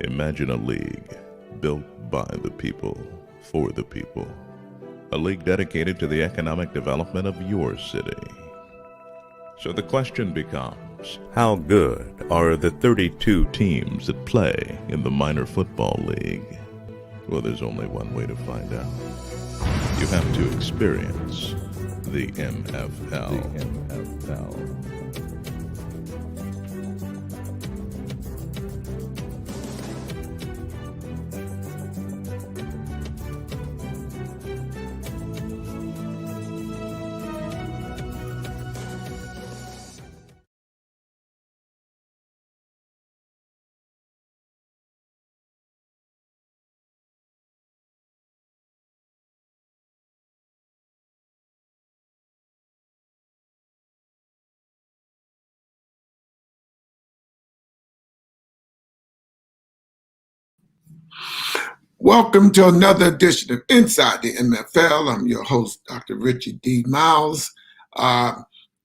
Imagine a league built by the people, for the people. A league dedicated to the economic development of your city. So the question becomes, how good are the 32 teams that play in the minor football league? Well, there's only one way to find out. You have to experience the MFL. Welcome to another edition of Inside the MFL. I'm your host, Dr. Richard D. Myles.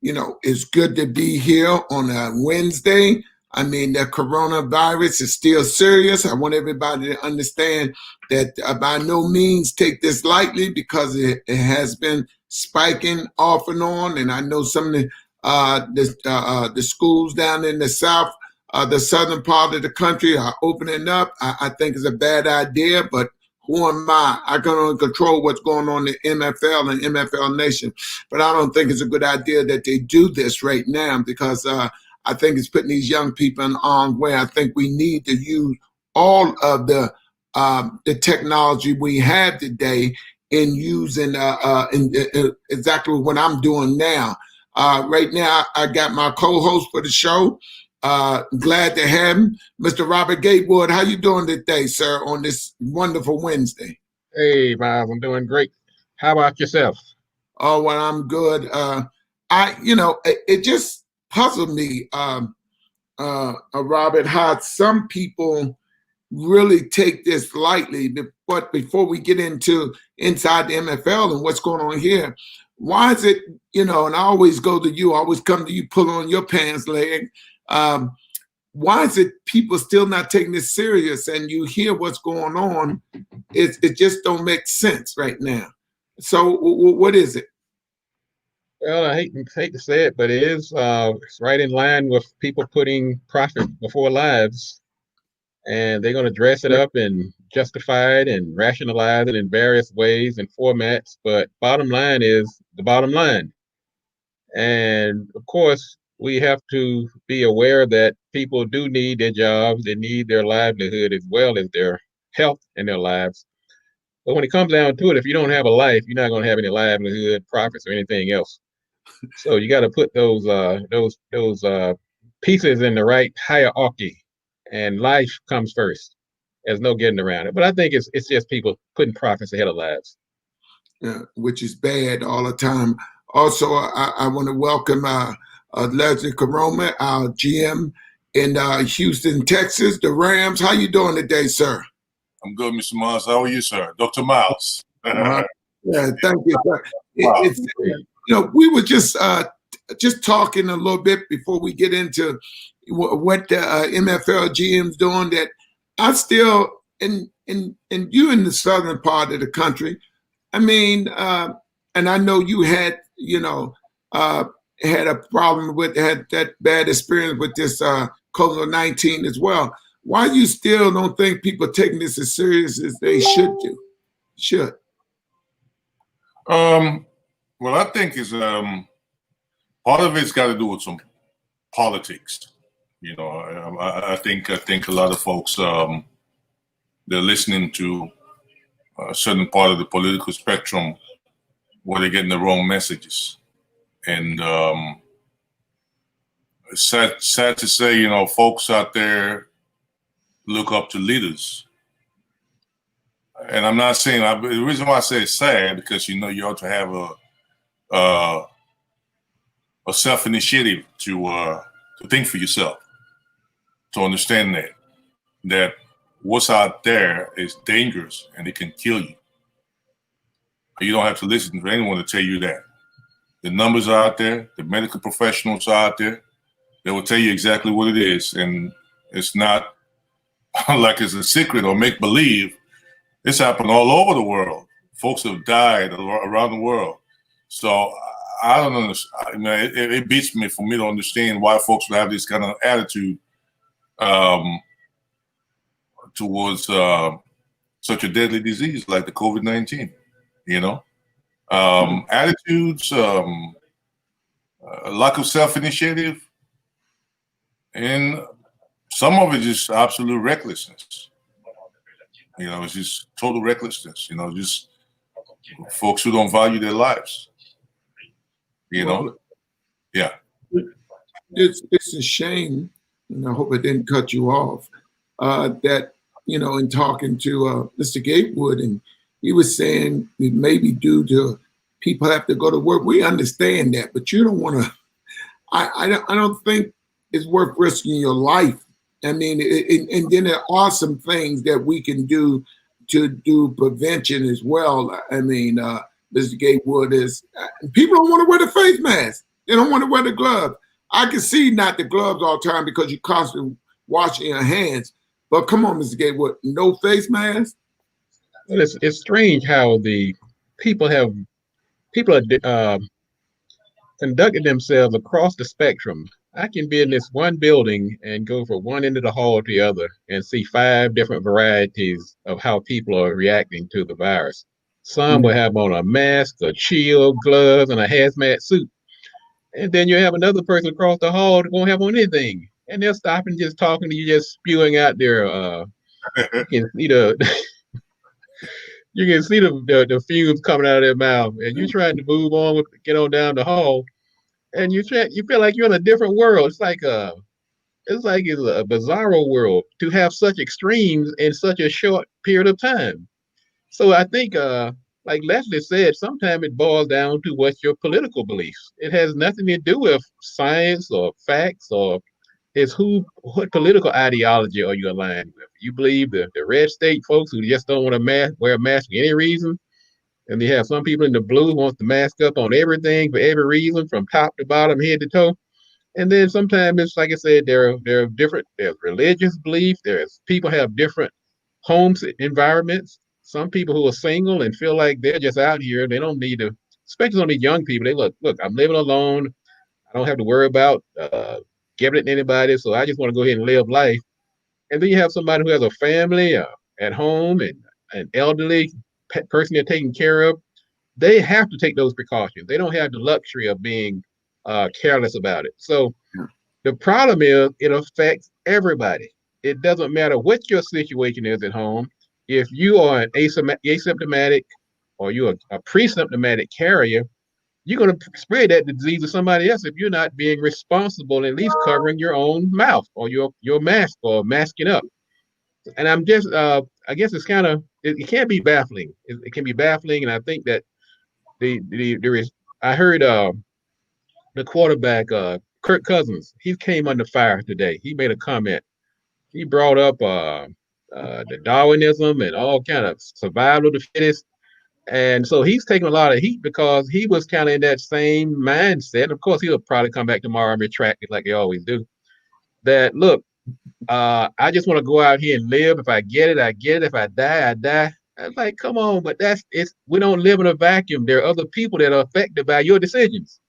It's good to be here on a Wednesday. I mean, the coronavirus is still serious. I want everybody to understand that by no means take this lightly because it has been spiking off and on. And I know some of the schools down in the South, the southern part of the country are opening up. I think it's a bad idea, but who am I? I can only control what's going on in MFL and MFL Nation. But I don't think it's a good idea that they do this right now because I think it's putting these young people in harm's way. I think we need to use all of the technology we have today in using exactly what I'm doing now. Right now, I got my co-host for the show. Glad to have him, Mr. Robert Gatewood. How you doing today, sir, on this wonderful Wednesday? Hey, Miles, I'm doing great. How about yourself? Oh, well, I'm good. It just puzzled me, Robert, how some people really take this lightly. But before we get into inside the MFL and what's going on here, why is it, and I always go to you, I always come to you, pull on your pants leg. Why is it people still not taking this serious? And you hear what's going on, it just don't make sense right now. So what is it? Well, I hate to say it, but it is it's right in line with people putting profit before lives, and they're going to dress it up and justify it and rationalize it in various ways and formats. But bottom line is the bottom line. And of course, we have to be aware that people do need their jobs, they need their livelihood as well as their health and their lives. But when it comes down to it, if you don't have a life, you're not going to have any livelihood, profits, or anything else. So you got to put those pieces in the right hierarchy, and life comes first. There's no getting around it. But I think it's just people putting profits ahead of lives. Yeah, which is bad all the time. Also, I want to welcome Leslie Koroma, our GM in Houston, Texas, the Rams. How you doing today, sir? I'm good, Mr. Myles. How are you, sir? Dr. Myles. Yeah, thank you, sir. Wow. We were just talking a little bit before we get into what the MFL GM's doing. That I still, and you in the southern part of the country, I mean, and I know you had, had a problem with, had that bad experience with this COVID-19 as well. Why you still don't think people are taking this as serious as they should do? Well, I think is part of it's got to do with some politics. I think a lot of folks they're listening to a certain part of the political spectrum where they're getting the wrong messages, and it's sad to say, folks out there look up to leaders. And I'm not saying the reason why I say it's sad because you ought to have a self-initiative to think for yourself, to understand that what's out there is dangerous and it can kill you. You don't have to listen to anyone to tell you that. The numbers are out there, the medical professionals are out there. They will tell you exactly what it is, and it's not like it's a secret or make believe. It's happened all over the world. Folks have died around the world. So I don't understand. I mean, it beats me for me to understand why folks would have this kind of attitude towards such a deadly disease like the COVID-19. You know, attitudes, lack of self-initiative, and some of it is absolute recklessness. You know, it's just total recklessness. You know, just folks who don't value their lives. You know, yeah. It's a shame, and I hope I didn't cut you off, that, you know, in talking to Mr. Gatewood, and he was saying it may be due to people have to go to work. We understand that, but you don't want to, I don't think it's worth risking your life. I mean, and then there are some things that we can do to do prevention as well. I mean, Mr. Gatewood, is people don't want to wear the face mask. They don't want to wear the gloves. I can see not the gloves all the time because you're constantly washing your hands. But come on, Mr. Gatewood, no face mask? Well, it's strange how the people are conducting themselves across the spectrum. I can be in this one building and go from one end of the hall to the other and see 5 different varieties of how people are reacting to the virus. Some will have on a mask, a shield, gloves, and a hazmat suit. And then you have another person across the hall that won't have on anything. And they're stopping, just talking to you, just spewing out their, you can see the fumes coming out of their mouth. And you're trying to move on, get on down the hall. And you feel like you're in a different world. It's like it's a bizarro world to have such extremes in such a short period of time. So I think, like Leslie said, sometimes it boils down to what's your political beliefs. It has nothing to do with science or facts, or what political ideology are you aligned with. You believe the red state folks who just don't want to wear a mask for any reason. And they have some people in the blue who wants to mask up on everything for every reason, from top to bottom, head to toe. And then sometimes it's like I said, there are different. There's religious belief. There's people have different homes environments. Some people who are single and feel like they're just out here. They don't need to, especially on the young people. They look, I'm living alone. I don't have to worry about giving it to anybody. So I just want to go ahead and live life. And then you have somebody who has a family at home and an elderly person they're taking care of. They have to take those precautions. They don't have the luxury of being careless about it. So the problem is it affects everybody. It doesn't matter what your situation is at home. If you are an asymptomatic or you're a pre-symptomatic carrier, you're going to spread that disease to somebody else if you're not being responsible and at least covering your own mouth or your mask or masking up. And I'm just, I guess it's kind of, it can be baffling. It can be baffling. And I think that there is, I heard the quarterback, Kirk Cousins, he came under fire today. He made a comment. He brought up the Darwinism and all kind of survival of the fittest. And so he's taking a lot of heat because he was kind of in that same mindset. Of course, he'll probably come back tomorrow and retract it like they always do. That, look, I just want to go out here and live. If I get it, I get it. If I die, I die. I'm like, come on, but we don't live in a vacuum. There are other people that are affected by your decisions.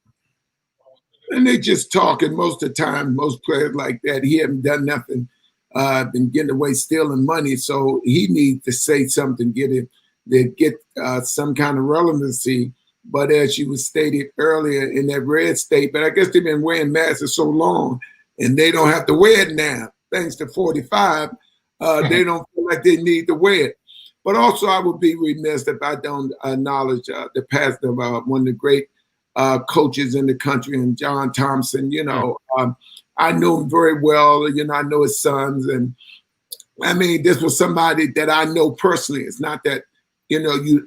And they just talking most of the time, most players like that, he haven't done nothing, been getting away stealing money. So he needs to say something, get some kind of relevancy. But as you was stated earlier in that red state, but I guess they've been wearing masks for so long and they don't have to wear it now. Thanks to 45, they don't feel like they need to wear it. But also I would be remiss if I don't acknowledge the past of one of the great coaches in the country, and John Thompson. I knew him very well. I know his sons, and I mean, this was somebody that I know personally. It's not that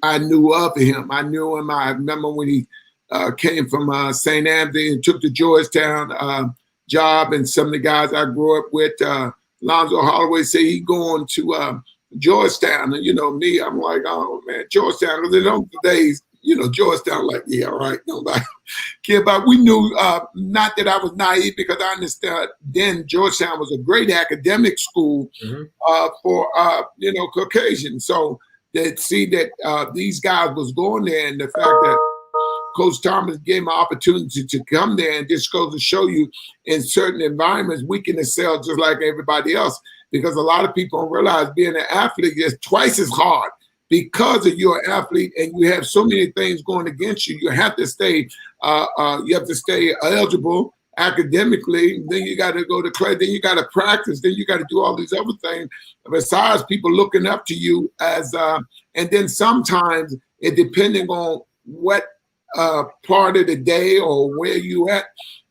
I knew of him. I knew him. I remember when he came from St. Anthony and took the Georgetown job, and some of the guys I grew up with, Lonzo Holloway, say he going to Georgetown, and me, I'm like, oh man, Georgetown. Because in those days, Georgetown, like, yeah, all right, nobody care about. We knew, not that I was naive, because I understood then Georgetown was a great academic school for Caucasians. So that see that these guys was going there, and the fact that Coach Thomas gave him an opportunity to come there, and just goes to show you, in certain environments we can excel just like everybody else, because a lot of people don't realize being an athlete is twice as hard. Because of you're an athlete and you have so many things going against you, you have to stay eligible academically. Then you got to go to class. Then you got to practice. Then you got to do all these other things. Besides people looking up to you as, and then sometimes it depending on what part of the day or where you at,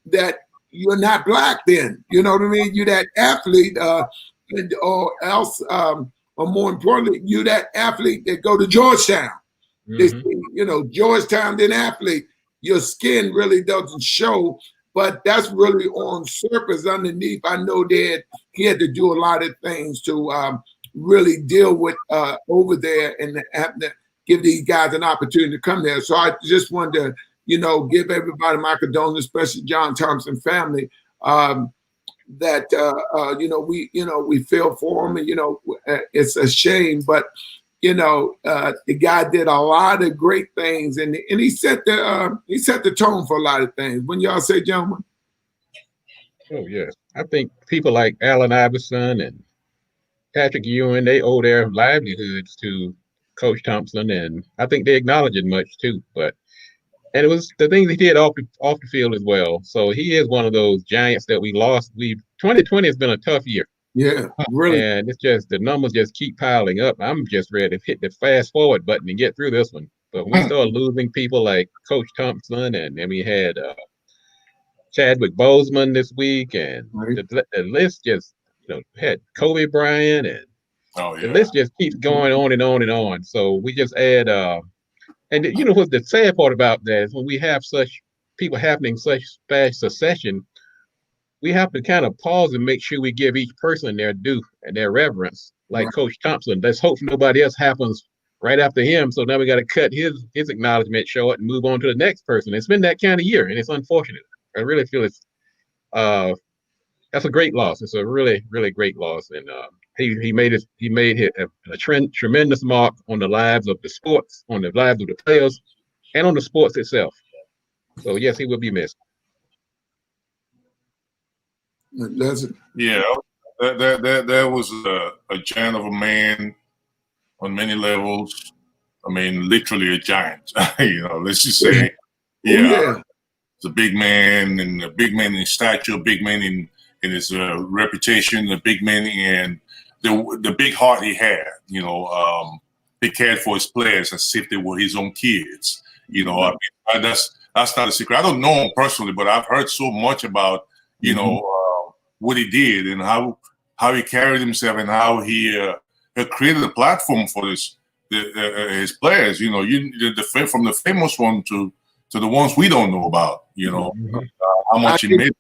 that you're not black. Then you know what I mean. You're that athlete, or else. Or more importantly, you that athlete that go to Georgetown. Georgetown, then athlete. Your skin really doesn't show, but that's really on surface. Underneath, I know that he had to do a lot of things to really deal with over there, and have to give these guys an opportunity to come there. So I just wanted to, give everybody my condolences, especially John Thompson family. That we feel for him, and it's a shame, but the guy did a lot of great things, and he set the tone for a lot of things. When y'all say, gentlemen? Oh yes, I think people like Allen Iverson and Patrick Ewing, they owe their livelihoods to Coach Thompson, and I think they acknowledge it much too. And it was the things he did off the field as well. So he is one of those giants that we lost. 2020 has been a tough year. Yeah, really. And it's just the numbers just keep piling up. I'm just ready to hit the fast forward button and get through this one. But we start losing people like Coach Thompson, and then we had Chadwick Boseman this week, and the list just had Kobe Bryant, and the list just keeps going on and on and on. So we just add. And what the sad part about that is when we have such people happening such fast succession, we have to kind of pause and make sure we give each person their due and their reverence. Like Coach Thompson, let's hope nobody else happens right after him. So now we got to cut his acknowledgement short and move on to the next person. It's been that kind of year, and it's unfortunate. I really feel it's that's a great loss. It's a really, really great loss, and he made a tremendous mark on the lives of the sports, on the lives of the players, and on the sports itself. So yes, he will be missed. Yeah, that was a giant of a man on many levels. I mean, literally a giant. Let's just say, it's a big man, and a big man in stature, a big man in his reputation, a big man in the big heart he had. He cared for his players as if they were his own kids. That's not a secret. I don't know him personally, but I've heard so much about what he did and how he carried himself, and how he created a platform for his players. From the famous one to the ones we don't know about. How much he made.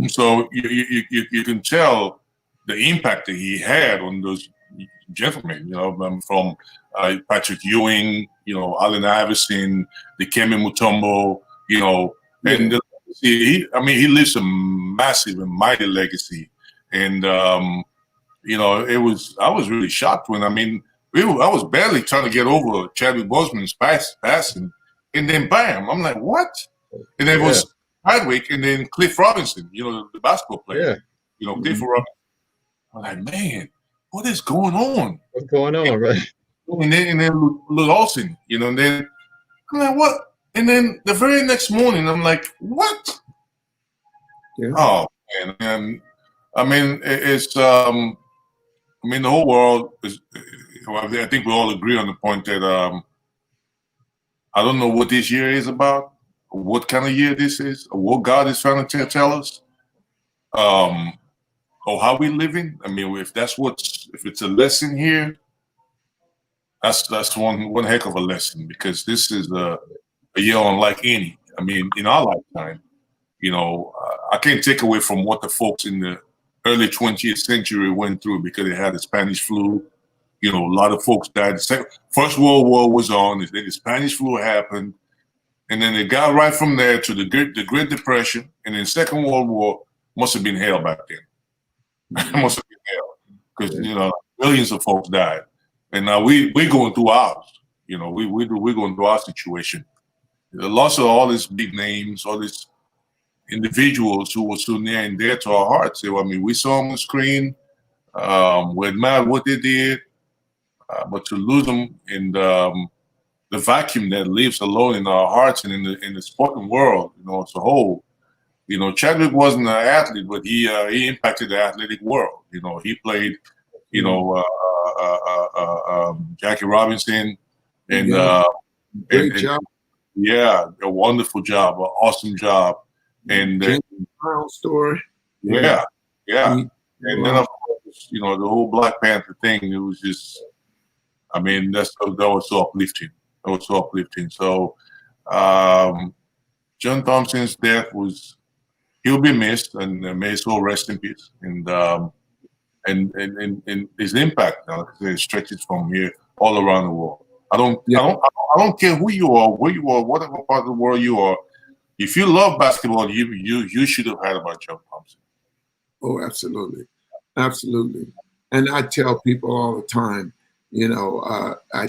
So you can tell the impact that he had on those gentlemen. From Patrick Ewing, Allen Iverson, Dikembe Mutombo, and he leaves a massive and mighty legacy. And I was really shocked when I was barely trying to get over Chadwick Boseman's passing, and then bam, I'm like, what? And then it was Chadwick, and then Cliff Robinson, the basketball player. Cliff Robinson. I'm like, man, what is going on? What's going on, right? And then Lil Olsen, and then I'm like, what? And then the very next morning, I'm like, what? Yeah. Oh man, it's the whole world is. I think we all agree on the point that I don't know what this year is about, what kind of year this is, or what God is trying to tell us, or how we living. If it's a lesson here, that's one heck of a lesson, because this is a year unlike any. In our lifetime, I can't take away from what the folks in the early 20th century went through, because they had the Spanish flu, You know, a lot of folks died. First World War was on. Then the Spanish flu happened. And then they got right from there to the Great Depression. And then Second World War must have been hell back then. Must have been hell. Because, you know, millions of folks died. And now we're going through ours. You know, we're going through our situation. The loss of all these big names, all these individuals who were so near and dear to our hearts. So, I mean, we saw them on the screen. We admired what they did. But to lose them in the vacuum that lives alone in our hearts and in the sporting world, you know, as a whole. You know, Chadwick wasn't an athlete, but he impacted the athletic world. You know, he played, you know, Jackie Robinson, and great job. Yeah, a wonderful job, an awesome job, and Brown story. Yeah. And then of course, you know, the whole Black Panther thing. It was just, I mean, that was so uplifting. So, John Thompson's death he'll be missed, and may his soul rest in peace. And his impact it stretches from here all around the world. I don't care who you are, where you are, whatever part of the world you are. If you love basketball, you should have heard about John Thompson. Oh, absolutely. And I tell people all the time, you know, I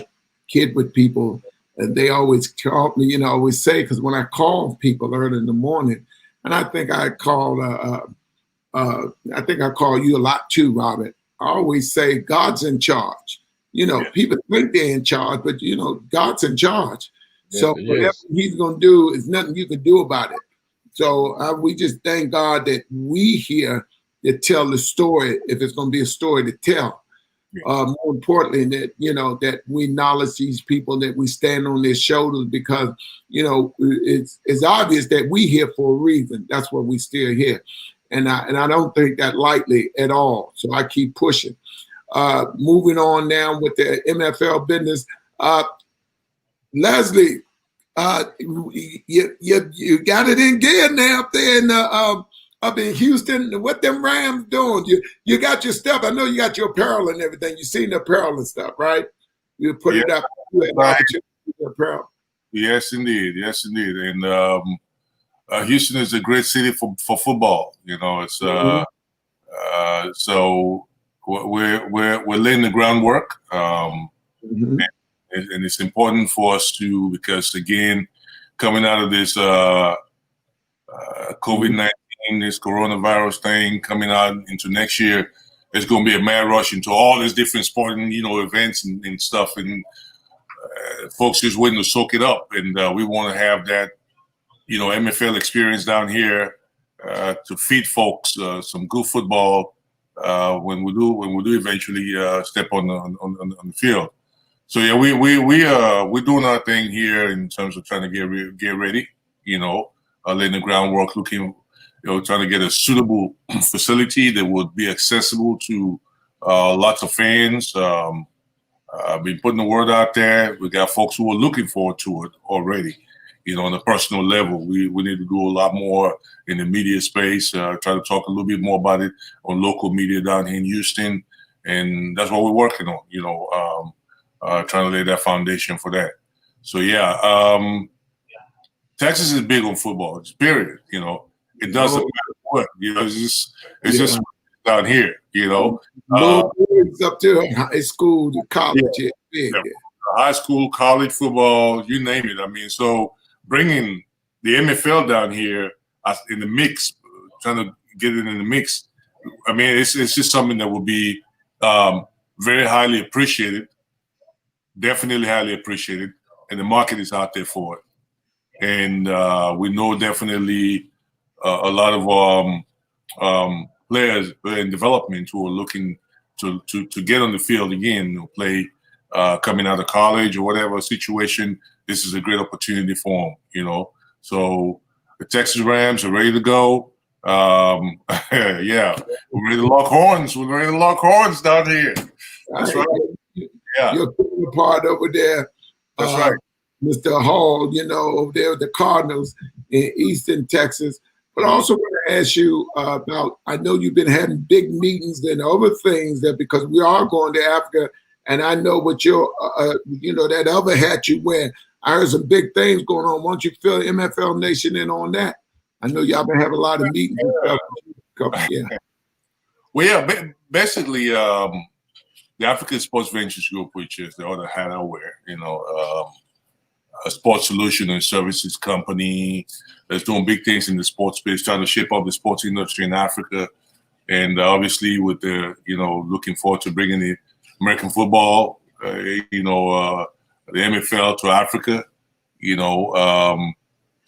kid with people, and they always call me, you know, I always say, because when I call people early in the morning, and I think I call you a lot too, Robert. I always say God's in charge. You know, people think they're in charge, but you know, God's in charge. Yes, so whatever he's going to do is nothing you can do about it. So we just thank God that we here to tell the story, if it's going to be a story to tell. More importantly, that, you know, that we acknowledge these people, that we stand on their shoulders, because, you know, it's obvious that we here for a reason. That's why we still here. And I don't think that lightly at all. So I keep pushing. Moving on now with the MFL business. Leslie, you got it in gear now up there up in Houston. What them Rams doing? You got your stuff. I know you got your apparel and everything. You seen the apparel and stuff, right? You put it up. Apparel. Yes, indeed. And Houston is a great city for football. You know, it's so we're laying the groundwork, and it's important for us to, because again, coming out of this COVID-19, this coronavirus thing, coming out into next year, there's going to be a mad rush into all these different sporting, you know, events and stuff, and folks just waiting to soak it up, and we want to have that, you know, MFL experience down here to feed folks some good football when we do eventually step on the field. So yeah, we're doing our thing here in terms of trying to get ready, you know, laying the groundwork, looking, you know, trying to get a suitable facility that would be accessible to lots of fans. I've been putting the word out there. We got folks who are looking forward to it already. You know, on a personal level, we need to do a lot more in the media space, try to talk a little bit more about it on local media down here in Houston. And that's what we're working on, you know, trying to lay that foundation for that. So, yeah, Texas is big on football, it's period. You know, it doesn't matter what, you know, it's just down here, you know. It's up to high school to college. Big. High school, college football, you name it. I mean, so bringing the MFL down here in the mix, trying to get it in the mix, I mean, it's just something that will be very highly appreciated, definitely highly appreciated, and the market is out there for it. And we know definitely a lot of players in development who are looking to get on the field again, you know, play coming out of college or whatever situation. This is a great opportunity for them, you know. So the Texas Rams are ready to go. Yeah, we're ready to lock horns. We're ready to lock horns down here. That's right. Yeah, you're putting a part over there. That's right, Mr. Hall. You know, over there with the Cardinals in Eastern Texas. But I also want to ask you about, I know you've been having big meetings and other things that, because we are going to Africa And I know what your, that other hat you wear. I heard some big things going on. Why don't you fill MFL Nation in on that? I know y'all been having a lot of meetings and stuff. Yeah. Well, yeah, basically, the African Sports Ventures Group, which is the other hat I wear, a sports solution and services company that's doing big things in the sports space, trying to shape up the sports industry in Africa. And obviously with the, looking forward to bringing the American football, the MFL to Africa,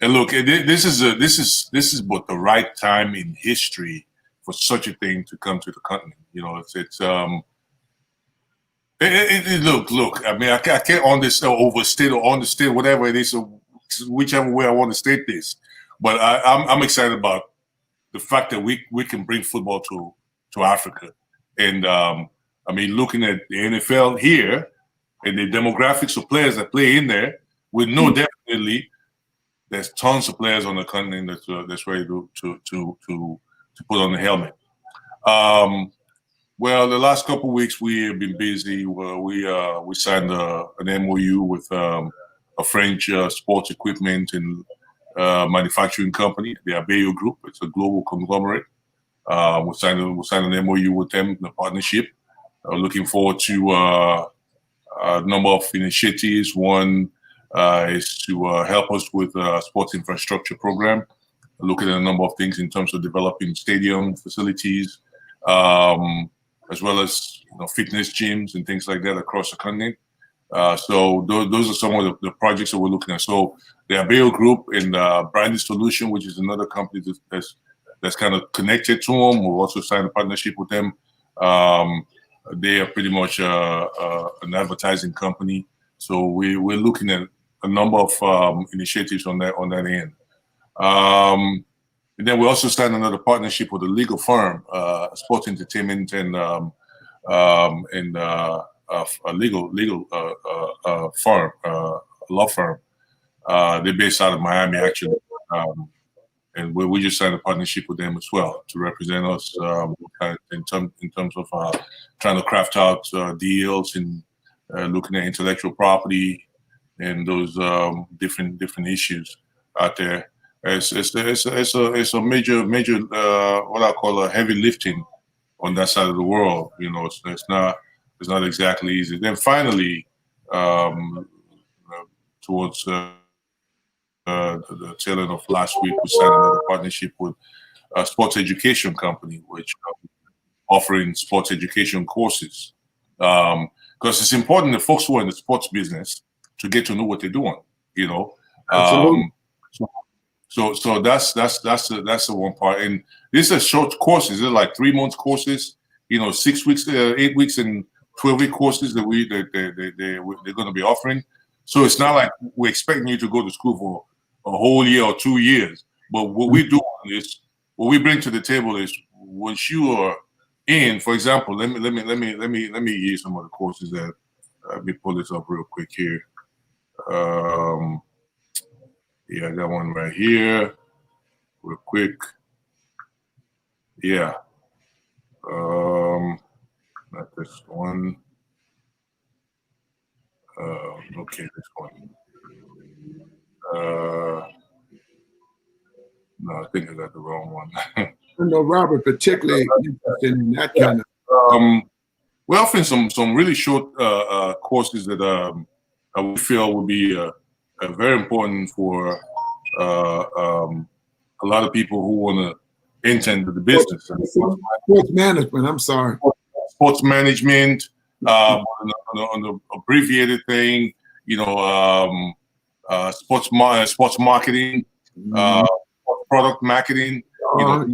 and look, this is but the right time in history for such a thing to come to the continent. Look. I mean, I can't overstate or understate whatever it is, whichever way I want to state this. But I'm excited about the fact that we can bring football to Africa, and I mean, looking at the NFL here and the demographics of players that play in there, we know definitely there's tons of players on the continent that's ready to put on the helmet. Well, the last couple of weeks we have been busy. We signed an MOU with a French sports equipment and manufacturing company, the Abeyo Group. It's a global conglomerate. We signed an MOU with them in a partnership. Looking forward to a number of initiatives. One is to help us with a sports infrastructure program, looking at a number of things in terms of developing stadium facilities, as well as fitness gyms and things like that across the continent. So those are some of the projects that we're looking at. So the Abeyo Group and Branded Solution, which is another company that's kind of connected to them. We'll also sign a partnership with them. They are pretty much an advertising company. So we're looking at a number of initiatives on that end. And then we also signed another partnership with a legal firm, sports entertainment and a legal firm, law firm. They're based out of Miami, actually. And we just signed a partnership with them as well to represent us in terms of trying to craft out deals and looking at intellectual property and those different issues out there. It's a major what I call a heavy lifting on that side of the world. It's not exactly easy. Then finally, towards the tail end of last week, we signed another partnership with a sports education company, which offering sports education courses. Because it's important that folks who are in the sports business to get to know what they're doing. Absolutely. So that's the one part. And these are short courses. They're like 3 month courses. 6 weeks, 8 weeks, and 12-week courses that they're going to be offering. So it's not like we're expecting you to go to school for a whole year or 2 years. But what we do is, what we bring to the table is, once you are in, for example, let me use some of the courses that. Let me pull this up real quick here. Yeah, I got one right here, real quick. Yeah. Not this one. Okay, this one. No, I think I got the wrong one. I know Robert particularly interested in that kind of. We're offering some really short courses that we feel will be very important for a lot of people who want to enter into the business. Sports management. I'm sorry. Sports management, on the abbreviated thing. Sports marketing, product marketing. Yeah,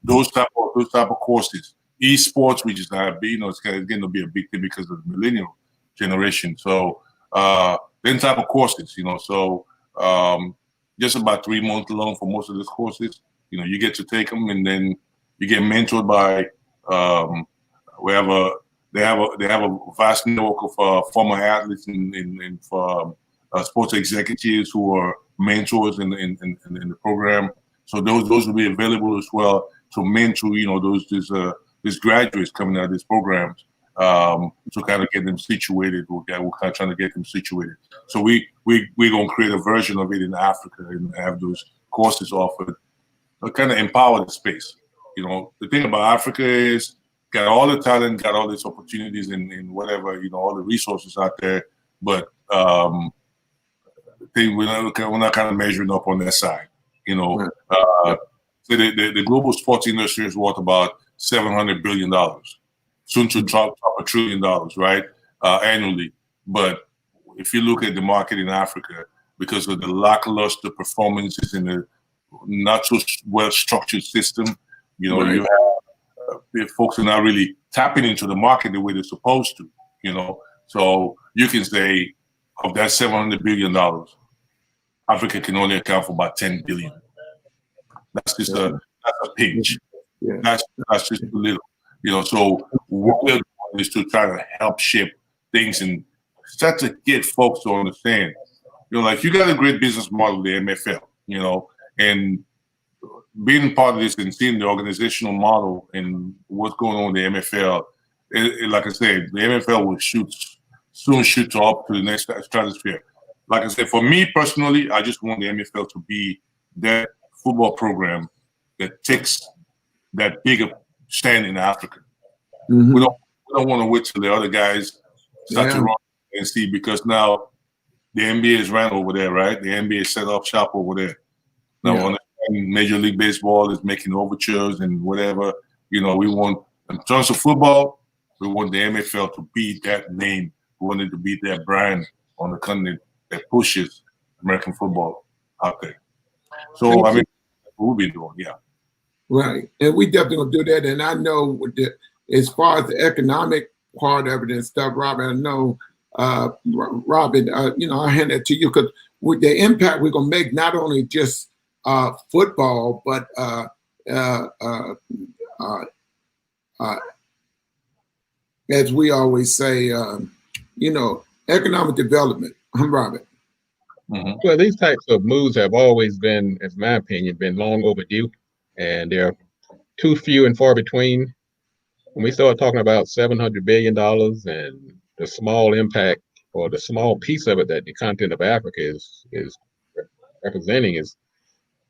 those type of courses. Esports, which is it's going to be a big thing because of the millennial generation. So then type of courses, so just about 3 months long for most of these courses. You get to take them, and then you get mentored by they have a vast network of former athletes and for sports executives who are mentors in the program. So those will be available as well to mentor these graduates coming out of these programs to kind of get them situated. We're kind of trying to get them situated. So we're going to create a version of it in Africa and have those courses offered, kind of empower the space. You know, the thing about Africa is got all the talent, got all these opportunities in whatever, you know, all the resources out there, but we're not kind of measuring up on that side. You know, so the global sports industry is worth about $700 billion, soon to drop $1 trillion, right, annually. But if you look at the market in Africa, because of the lackluster performances in the not so well-structured system, you know, you have folks are not really tapping into the market the way they're supposed to, you know. So you can say of that $700 billion, Africa can only account for about 10 billion. That's just that's a pinch. That's just a little, you know. So what we're doing is to try to help shape things and start to get folks to understand, you know, like you got a great business model, the MFL, you know, and being part of this and seeing the organizational model and what's going on in the MFL, like I said, the MFL will soon shoot up to the next stratosphere. Like I said, for me personally, I just want the MFL to be that football program that takes that bigger stand in Africa. We don't want to wait till the other guys start to run and see, because now the NBA is ran over there, right? The NBA set up shop over there. Now, Major League Baseball is making overtures and whatever. You know, we want, in terms of football, we want the MFL to be that name. We want it to be that brand on the continent that pushes American football out there. So, I mean, what we've been doing, Right. And we definitely going to do that. And I know with as far as the economic part of it and stuff, Robert, I know, Robert, you know, I'll hand that to you, because with the impact we're going to make, not only just football, but as we always say, you know, economic development. I'm Robert. Well, these types of moves have always been, in my opinion, been long overdue, and they're too few and far between. When we start talking about $700 billion and the small impact or the small piece of it that the continent of Africa is representing,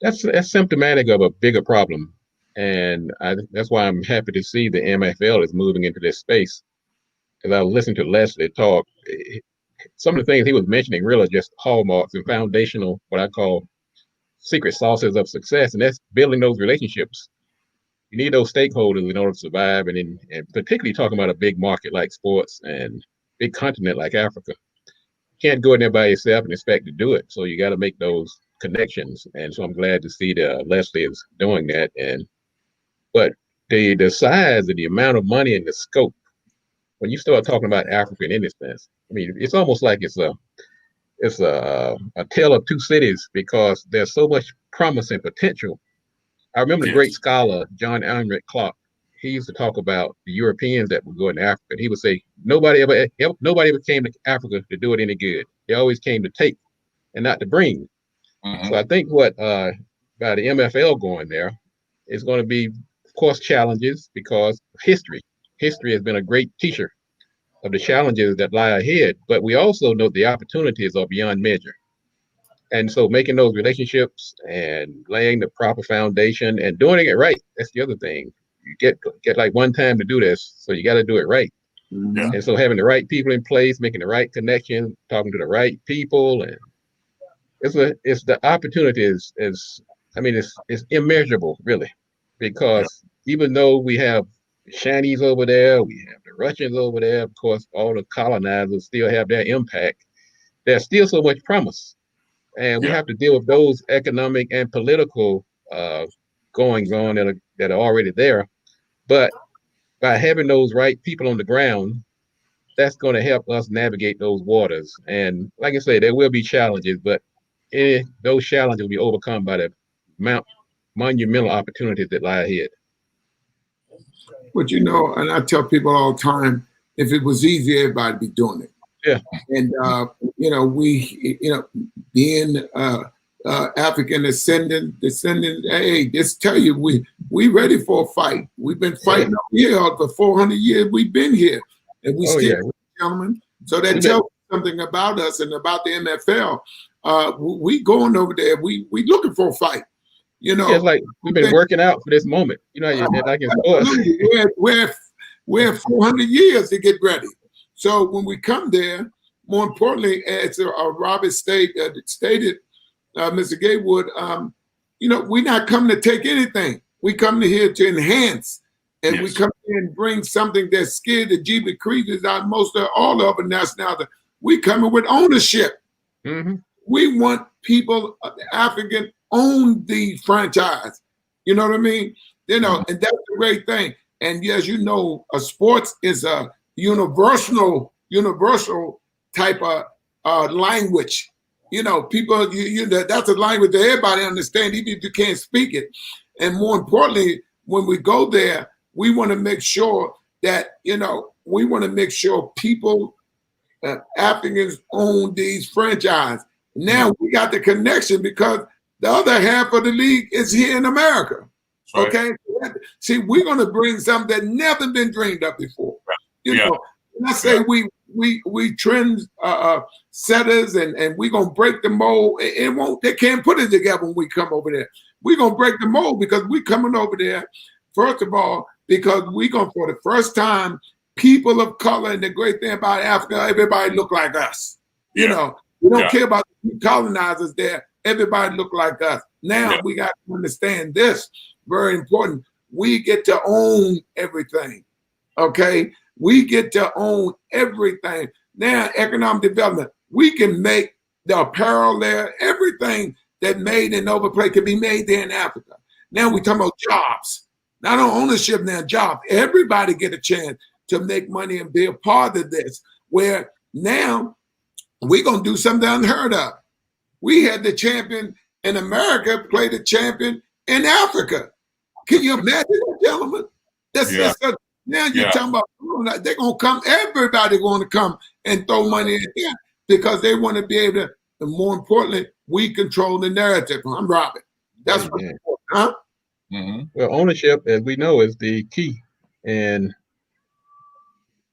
that's symptomatic of a bigger problem. And that's why I'm happy to see the MFL is moving into this space. Because I listened to Leslie talk, some of the things he was mentioning really are just hallmarks and foundational, what I call secret sauces of success, and that's building those relationships. You need those stakeholders in order to survive, and particularly talking about a big market like sports and big continent like Africa. You can't go in there by yourself and expect to do it. So you got to make those connections, and so I'm glad to see that Leslie is doing that. But the size and the amount of money and the scope, when you start talking about Africa in this sense, I mean, it's almost like it's a tale of two cities, because there's so much promise and potential. I remember the great scholar John Almeric Clark. He used to talk about the Europeans that would go into Africa. He would say nobody ever came to Africa to do it any good. They always came to take and not to bring. So I think what by the MFL going there is going to be, of course, challenges, because history has been a great teacher of the challenges that lie ahead, but we also know the opportunities are beyond measure. And so making those relationships and laying the proper foundation and doing it right, that's the other thing. You get like one time to do this, so you got to do it right. And so having the right people in place, making the right connections, talking to the right people, and it's the opportunity is it's immeasurable, really, because even though we have the Chinese over there, we have the Russians over there, of course, all the colonizers still have their impact. There's still so much promise, and we have to deal with those economic and political goings on that are already there. But by having those right people on the ground, that's going to help us navigate those waters. And like I say, there will be challenges, but those challenges will be overcome by the monumental opportunities that lie ahead. But you know, and I tell people all the time, if it was easy, everybody would be doing it. Yeah. And you know, being African descendant, hey, just tell you, we ready for a fight. We've been fighting up here for 400 years. We've been here. and we Oh still, yeah. gentlemen. So that tells something about us and about the MFL. We going over there. We looking for a fight. You know, Yeah, it's like we've been working out for this moment. You know, like in sports. We're 400 years to get ready. So when we come there, more importantly, as Robert stated, Mr. Gatewood, you know, we're not coming to take anything. We come here to enhance, and we come here and bring something that scared the Jeebie creatures out most of all of them. That's now we coming with ownership. Mm-hmm. We want people, African, own the franchise. You know what I mean? You know, and that's the great thing. And yes, you know, sports is a universal type of language. You know, people, that's a language that everybody understands, even if you can't speak it. And more importantly, when we go there, we want to make sure that, you know, we want to make sure people, Africans own these franchises. Now we got the connection because the other half of the league is here in America. Right. Okay. See, we're going to bring something that never been dreamed of before. You know, and I say we trend setters and we're going to break the mold. They can't put it together when we come over there. We're going to break the mold because we're coming over there, first of all, because we're going, for the first time, people of color, and the great thing about Africa, everybody look like us. You know, we don't care about the colonizers there. Everybody look like us. Now we got to understand this, very important. We get to own everything, okay? We get to own everything. Now, economic development, we can make the apparel there, everything that made in overplay can be made there in Africa. Now we're talking about jobs, not on ownership now, jobs. Everybody get a chance to make money and be a part of this, where now we're going to do something unheard of. We had the champion in America play the champion in Africa. Can you imagine that, gentlemen? Now you're talking about, they're going to come, everybody going to come and throw money in there because they want to be able to, and more importantly, we control the narrative. I'm Robert. That's what's important, huh? Mm-hmm. Well, ownership, as we know, is the key. And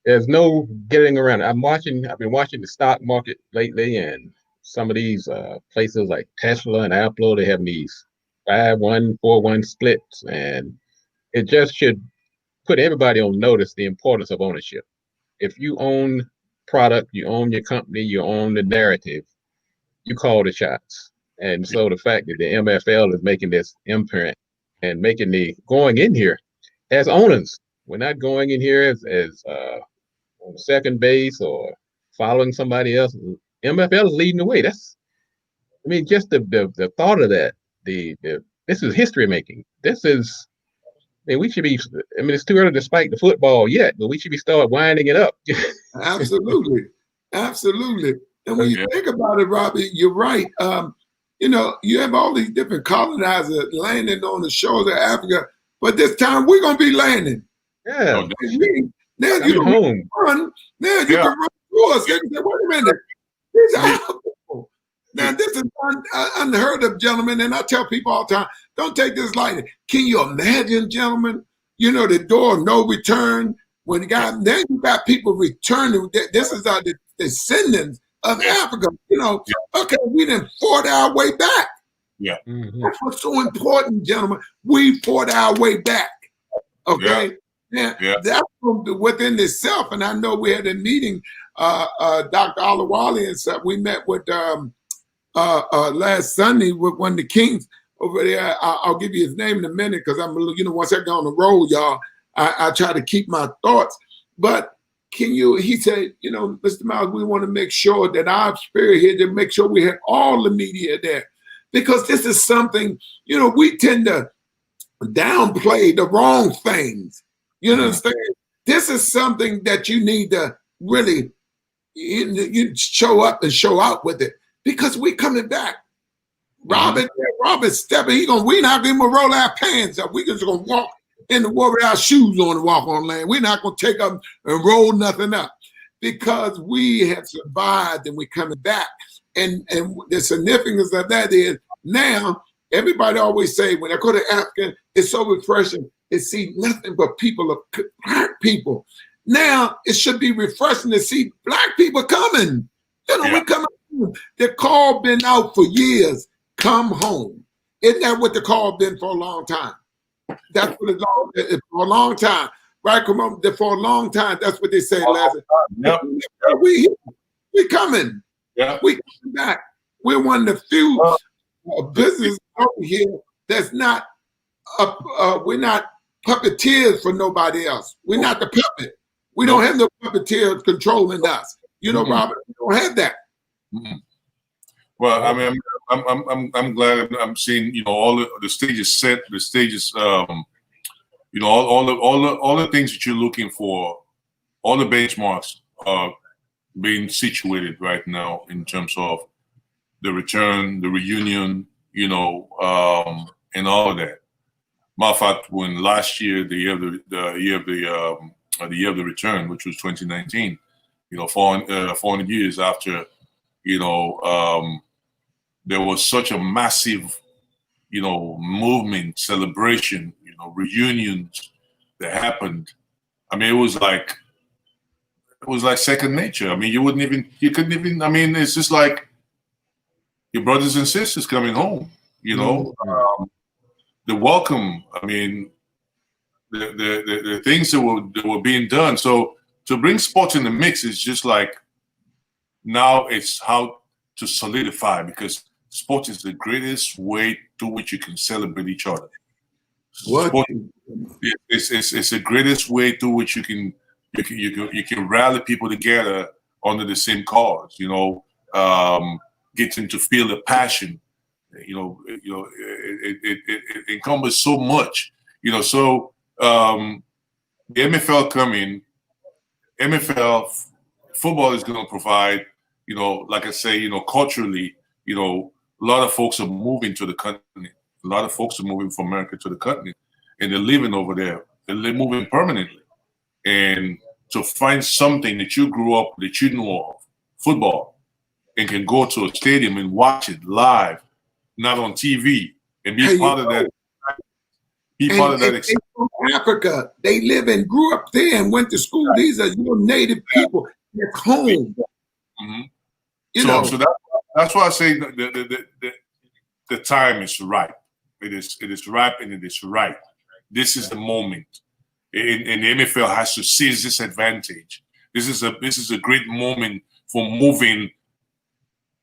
there's no getting around it. I've been watching the stock market lately, and some of these places like Tesla and Apple, they have these 5-1, 4-1 splits, and it just should put everybody on notice the importance of ownership. If you own product, you own your company, you own the narrative, you call the shots. And so the fact that the MFL is making this imprint and making going in here as owners, we're not going in here as on second base or following somebody else. MFL is leading the way. Just the thought of that. This is history making. This is. We should be. It's too early to spike the football yet, but we should be start winding it up. Absolutely. And when you think about it, Robbie, you're right. You know, you have all these different colonizers landing on the shores of Africa, but this time we're gonna be landing. Yeah. Now you can run. Now you can run through us. They can say, wait a minute. These are our people. Now this is unheard of, gentlemen. And I tell people all the time, don't take this lightly. Can you imagine, gentlemen? You know, the door of no return. Then you got people returning. This is our descendants of Africa. You know, okay, we didn't fought our way back. Yeah. Mm-hmm. That's what's so important, gentlemen. We fought our way back. Okay. That's within itself. And I know we had a meeting, Dr. Olawale and stuff. We met with last Sunday with one of the kings over there. I'll give you his name in a minute because I'm, once I go on the road, y'all, I try to keep my thoughts. But he said, Mr. Myles, we want to make sure that our spirit here, to make sure we had all the media there. Because this is something, we tend to downplay the wrong things. You understand? This is something that you need to really you show up and show out with it. Because we coming back. Robert stepping, we're not going to roll our pants up. We're just going to walk in the war with our shoes on and walk on land. We're not going to take up and roll nothing up because we have survived and we're coming back. And the significance of that is now everybody always say when I go to Africa, it's so refreshing to see nothing but people of black people. Now it should be refreshing to see black people coming. You know, we coming home. The call been out for years. Come home. Isn't that what the call been for a long time? That's what it's for a long time. Right? Come on, for a long time. That's what they say, Leslie. Yep. We coming. Yeah. We coming back. We're one of the few businesses over here that's not we're not puppeteers for nobody else. We're not the puppet. We don't have no puppeteers controlling us. You know, Robert, we don't have that. Well, I mean, I'm glad I'm seeing, you know, all the stages set, the stages, you know, all the things that you're looking for, all the benchmarks are being situated right now in terms of the return, the reunion, you know, and all of that. Matter of fact, when last year, the year of the return, which was 2019, you know, 400 years after, you know, there was such a massive, you know, movement, celebration, you know, reunions that happened. I mean, it was like second nature. I mean, you couldn't even, I mean, it's just like your brothers and sisters coming home, you know, the welcome. I mean, the things that were being done. So to bring sports in the mix is just like, now it's how to solidify, because sport is the greatest way through which you can celebrate each other. Sport, it's the greatest way through which you can rally people together under the same cause. You know, get them to feel the passion. You know, it encompasses so much. You know, so the MFL coming, MFL football is going to provide. You know, like I say, you know, culturally, you know, a lot of folks are moving to the continent. A lot of folks are moving from America to the continent, and they're living over there. They're moving permanently. And to find something that you grew up, that you know of, football, and can go to a stadium and watch it live, not on TV, and be part of that. Be part of that experience. From Africa, they live and grew up there and went to school. These are native people. They're home. Mm-hmm. So that's why I say the time is right. It is ripe and it is right. This is the moment, and the MFL has to seize this advantage. This is a great moment for moving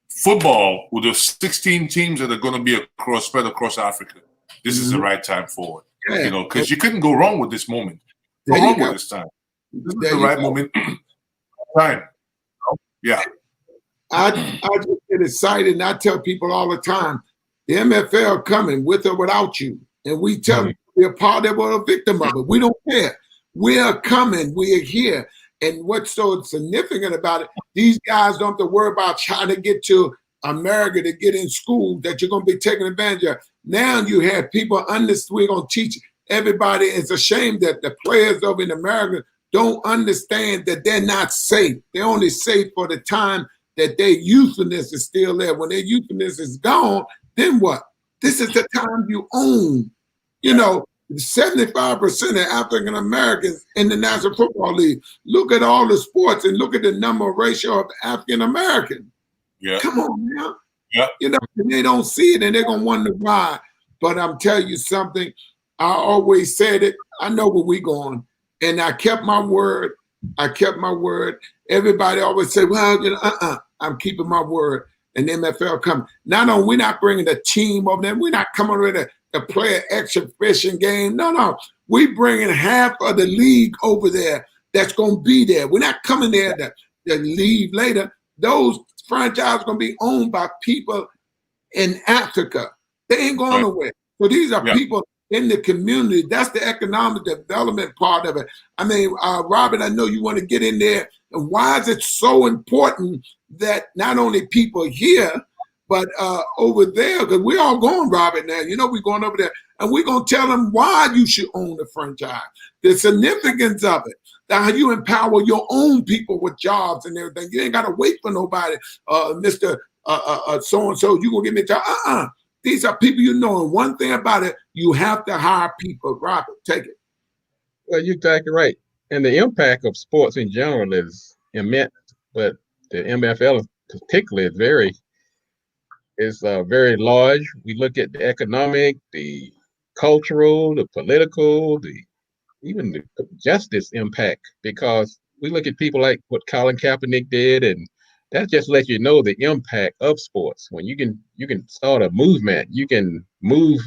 football with the 16 teams that are going to be spread across Africa. This is the right time for it. You know, because you couldn't go wrong with this moment. Go wrong with this time. This is the right moment. Time. Yeah. I just get excited, and I tell people all the time, the MFL coming with or without you. And we tell them we're part of it or a victim of it. We don't care. We are coming. We are here. And what's so significant about it, these guys don't have to worry about trying to get to America to get in school that you're going to be taking advantage of. Now you have people we're going to teach everybody. It's a shame that the players over in America don't understand that they're not safe. They're only safe for the time that their youthfulness is still there. When their youthfulness is gone, then what? This is the time you own. You know, 75% of African Americans in the National Football League. Look at all the sports and look at the number ratio of African American. Yeah. Come on now. Yeah. You know, they don't see it and they're gonna wonder why. But I'm telling you something. I always said it. I know where we're going, and I kept my word. Everybody always say, well, you know, I'm keeping my word. And MFL coming. We're not bringing a team over there. We're not coming ready to play an exhibition game. No. We're bringing half of the league over there that's going to be there. We're not coming there to leave later. Those franchises are going to be owned by people in Africa. They ain't going nowhere. So these are people in the community. That's the economic development part of it. I mean, Robert, I know you want to get in there. And why is it so important that not only people here, but over there, because we're all going, Robert, now. You know, we're going over there. And we're going to tell them why you should own the franchise, the significance of it, how you empower your own people with jobs and everything. You ain't got to wait for nobody, Mr. So-and-so, you going to give me a job. These are people you know. And one thing about it, you have to hire people. Robert, take it. Well, you're exactly right. And the impact of sports in general is immense, but the MFL particularly is very large. We look at the economic, the cultural, the political, even the justice impact, because we look at people like what Colin Kaepernick did, and that just lets you know the impact of sports. When you can start a movement, you can move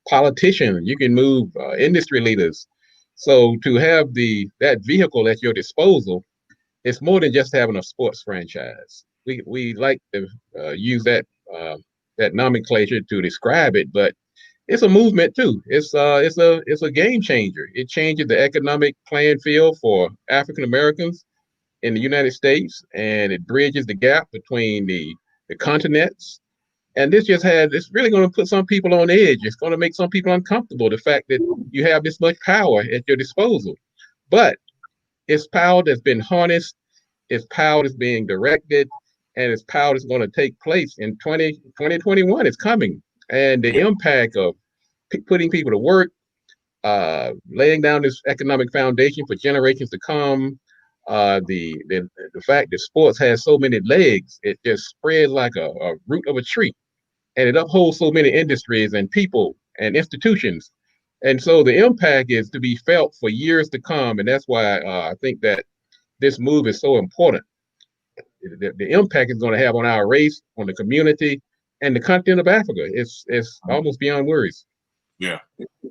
politicians, you can move industry leaders. So to have that vehicle at your disposal, it's more than just having a sports franchise. We like to use that nomenclature to describe it, but it's a movement too. It's a game changer. It changes the economic playing field for African Americans in the United States, and it bridges the gap between the continents. And it's really going to put some people on edge. It's going to make some people uncomfortable, the fact that you have this much power at your disposal. But it's power that's been harnessed, it's power that's being directed, and it's power that's going to take place in 2021. It's coming. And the impact of putting people to work, laying down this economic foundation for generations to come, the fact that sports has so many legs, it just spreads like a root of a tree, and it upholds so many industries and people and institutions. And so the impact is to be felt for years to come, and that's why I think that this move is so important. The impact it's going to have on our race, on the community, and the continent of Africa. It's almost beyond words. Yeah.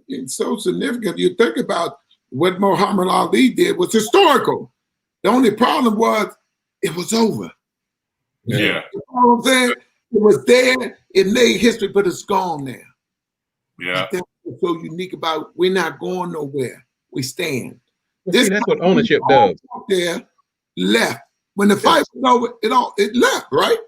It's so significant. You think about what Muhammad Ali did was historical. The only problem was it was over. Yeah. You know what I'm saying? It was there, it made history, but it's gone now. Yeah. That's what's so unique about we're not going nowhere. We stand. That's what ownership does. There left. When the fight was over, it left, right?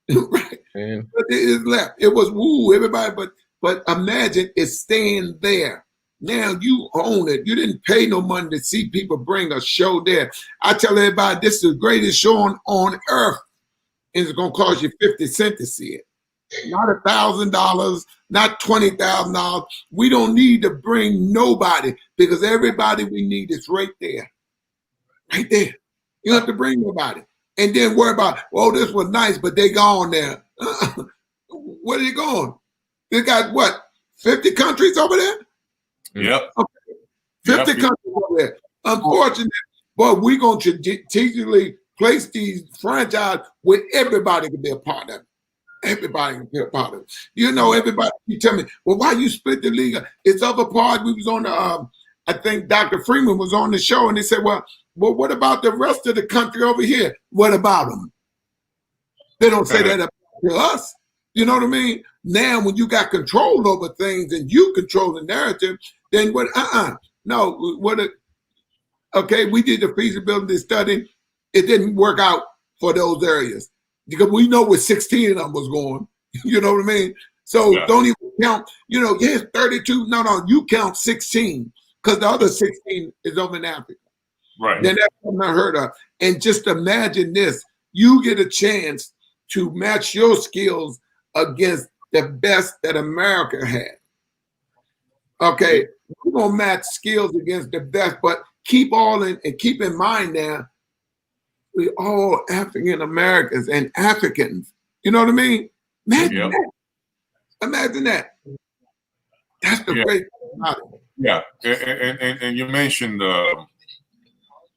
Right. But it left. It was woo, everybody, but imagine it's staying there. Now you own it. You didn't pay no money to see people bring a show there. I tell everybody this is the greatest show on earth. And it's gonna cost you 50 cents to see it. Not $1,000, not $20,000. We don't need to bring nobody because everybody we need is right there. Right there. You don't have to bring nobody. And then worry about, this was nice, but they gone there. Where are they going? They got what, 50 countries over there? Yep. Okay. 50 countries over there. Unfortunately, but we're going to strategically place these franchises where everybody can be a part of it. Everybody can be a part of it. You know, everybody, you tell me, well, why you split the league? It's other part. We was on the, I think Dr. Freeman was on the show, and they said, well, what about the rest of the country over here? What about them? They don't say that to us. You know what I mean? Now, when you got control over things and you control the narrative, then what? No. Okay, we did the feasibility study. It didn't work out for those areas because we know where 16 of them was going. You know what I mean? So don't even count. You know, 32. No, you count 16 because the other 16 is over in Africa. Right. Then that's something I heard of. And just imagine this. You get a chance to match your skills against the best that America had. Okay, we're going to match skills against the best, but keep in mind now, we all African Americans and Africans. You know what I mean? Imagine that. Imagine that. That's the great thing about it. Yeah, and you mentioned the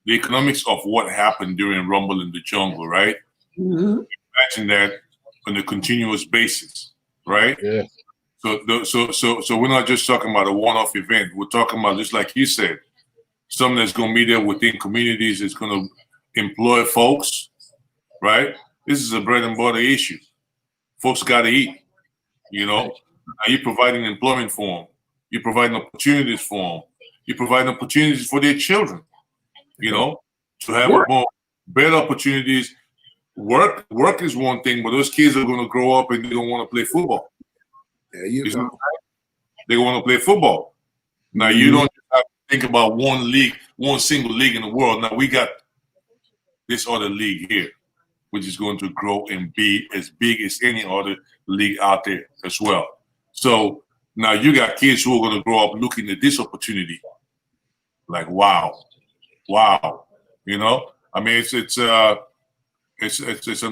economics of what happened during Rumble in the Jungle, right? Mm-hmm. Imagine that on a continuous basis, right? Yeah. So we're not just talking about a one-off event. We're talking about, just like you said, something that's going to be there within communities. It's going to employ folks, right? This is a bread and butter issue. Folks got to eat, you know. Are you providing employment for them? You're providing opportunities for them. You're providing opportunities for their children, you know, to have more better opportunities. Work is one thing, but those kids are going to grow up and they don't want to play football. There you go. They want to play football. Now, you don't just have to think about one league, one single league in the world. Now, we got this other league here, which is going to grow and be as big as any other league out there as well. So now you got kids who are going to grow up looking at this opportunity like, wow, Wow. You know, I mean, it's an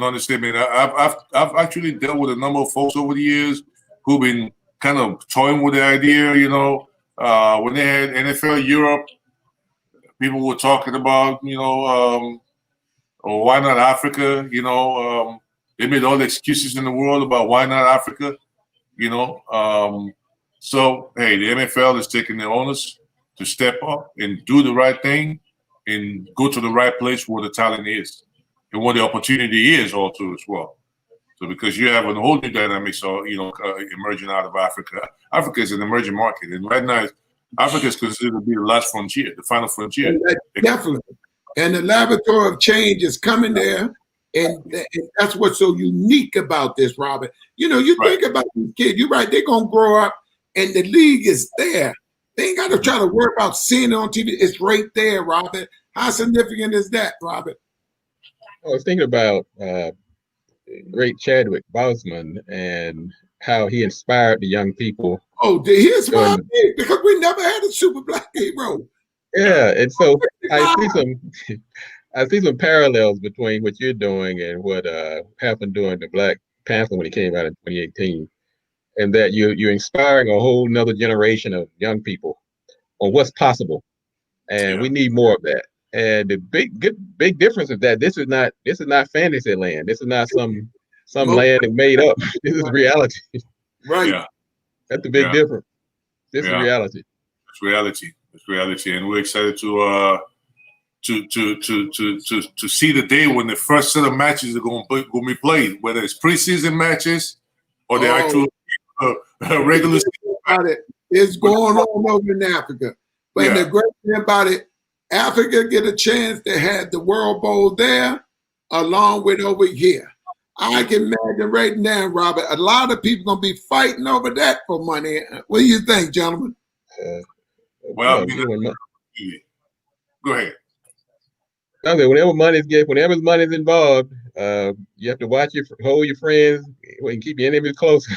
understatement. I've actually dealt with a number of folks over the years who've been kind of toying with the idea. You know, when they had NFL Europe, people were talking about, or why not Africa? They made all the excuses in the world about why not Africa. You know, so hey, the MFL is taking the onus to step up and do the right thing and go to the right place where the talent is and where the opportunity is also as well. So because you have a whole new dynamics, emerging out of Africa. Africa is an emerging market, and right now, Africa is considered to be the last frontier, the final frontier. Definitely. And the laboratory of change is coming there. And that's what's so unique about this, Robert. You know, you think about these kids, you're right, they're going to grow up and the league is there. They ain't got to try to worry about seeing it on TV. It's right there, Robert. How significant is that, Robert? I was thinking about great Chadwick Boseman and how he inspired the young people. Oh, he inspired me because we never had a super black hero. Yeah, and so I see some parallels between what you're doing and what happened during the Black Panther when he came out in 2018, and that you're inspiring a whole nother generation of young people on what's possible, and we need more of that. And the big difference is that this is not fantasy land. This is not some land that made up. This is reality. Right. Yeah. That's the big difference. This is reality. It's reality. It's reality, and we're excited to see the day when the first set of matches are going to be played, whether it's preseason matches or the actual regular season. It's going on over in Africa. But the great thing about it, Africa get a chance to have the World Bowl there along with over here. I can imagine right now, Robert, a lot of people going to be fighting over that for money. What do you think, gentlemen? Well, go ahead. Okay, whenever money's involved, you have to hold your friends and keep your enemies close.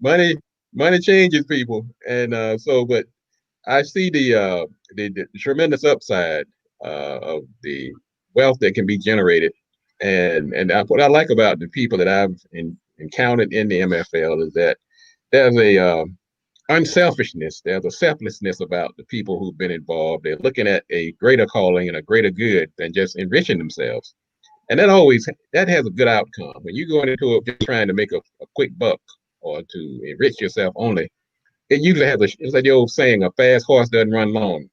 Money changes people, and but I see the tremendous upside of the wealth that can be generated, and what I like about the people that I've encountered in the MFL is that there's a unselfishness. There's a selflessness about the people who've been involved. They're looking at a greater calling and a greater good than just enriching themselves. And that has a good outcome. When you go into it just trying to make a quick buck or to enrich yourself only, it usually it's like the old saying, a fast horse doesn't run long.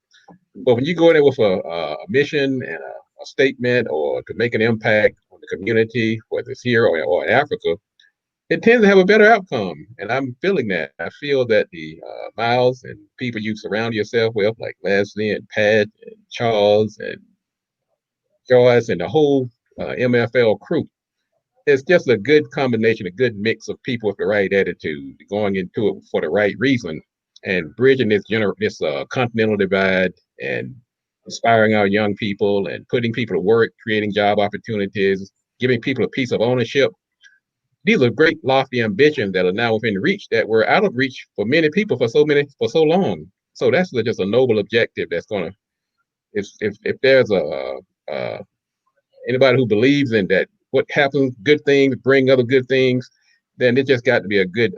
But when you go in there with a mission and a statement or to make an impact on the community, whether it's here or in Africa, it tends to have a better outcome, and I'm feeling that. I feel that the Miles and people you surround yourself with, like Leslie and Pat and Charles and Joyce and the whole MFL crew, it's just a good combination, a good mix of people with the right attitude, going into it for the right reason, and bridging this continental divide and inspiring our young people and putting people to work, creating job opportunities, giving people a piece of ownership. These are great, lofty ambitions that are now within reach, that were out of reach for many people for so long. So that's just a noble objective. That's gonna, if there's anybody who believes in that, what happens, good things bring other good things, then it just got to be a good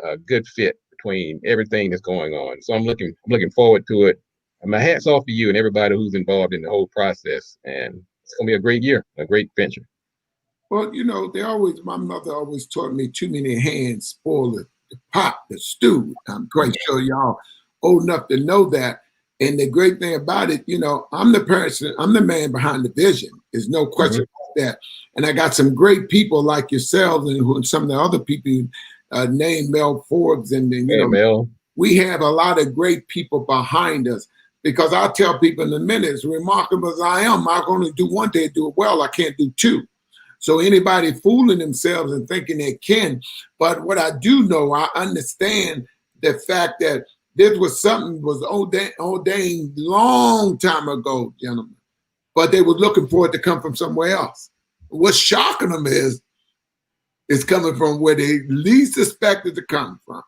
fit between everything that's going on. So I'm looking forward to it. And my hat's off to you and everybody who's involved in the whole process. And it's gonna be a great year, a great venture. Well, you know, my mother always taught me too many hands spoil the pot, the stew. I'm quite sure y'all old enough to know that. And the great thing about it, you know, I'm the man behind the vision. There's no question about that. And I got some great people like yourselves and some of the other people named Mel Forbes. And Mel. We have a lot of great people behind us. Because I tell people in a minute, as remarkable as I am, I can only do one day, do it well. I can't do two. So anybody fooling themselves and thinking they can. But what I do know, I understand the fact that this was something was ordained long time ago, gentlemen. But they were looking for it to come from somewhere else. What's shocking them is it's coming from where they least expected to come from.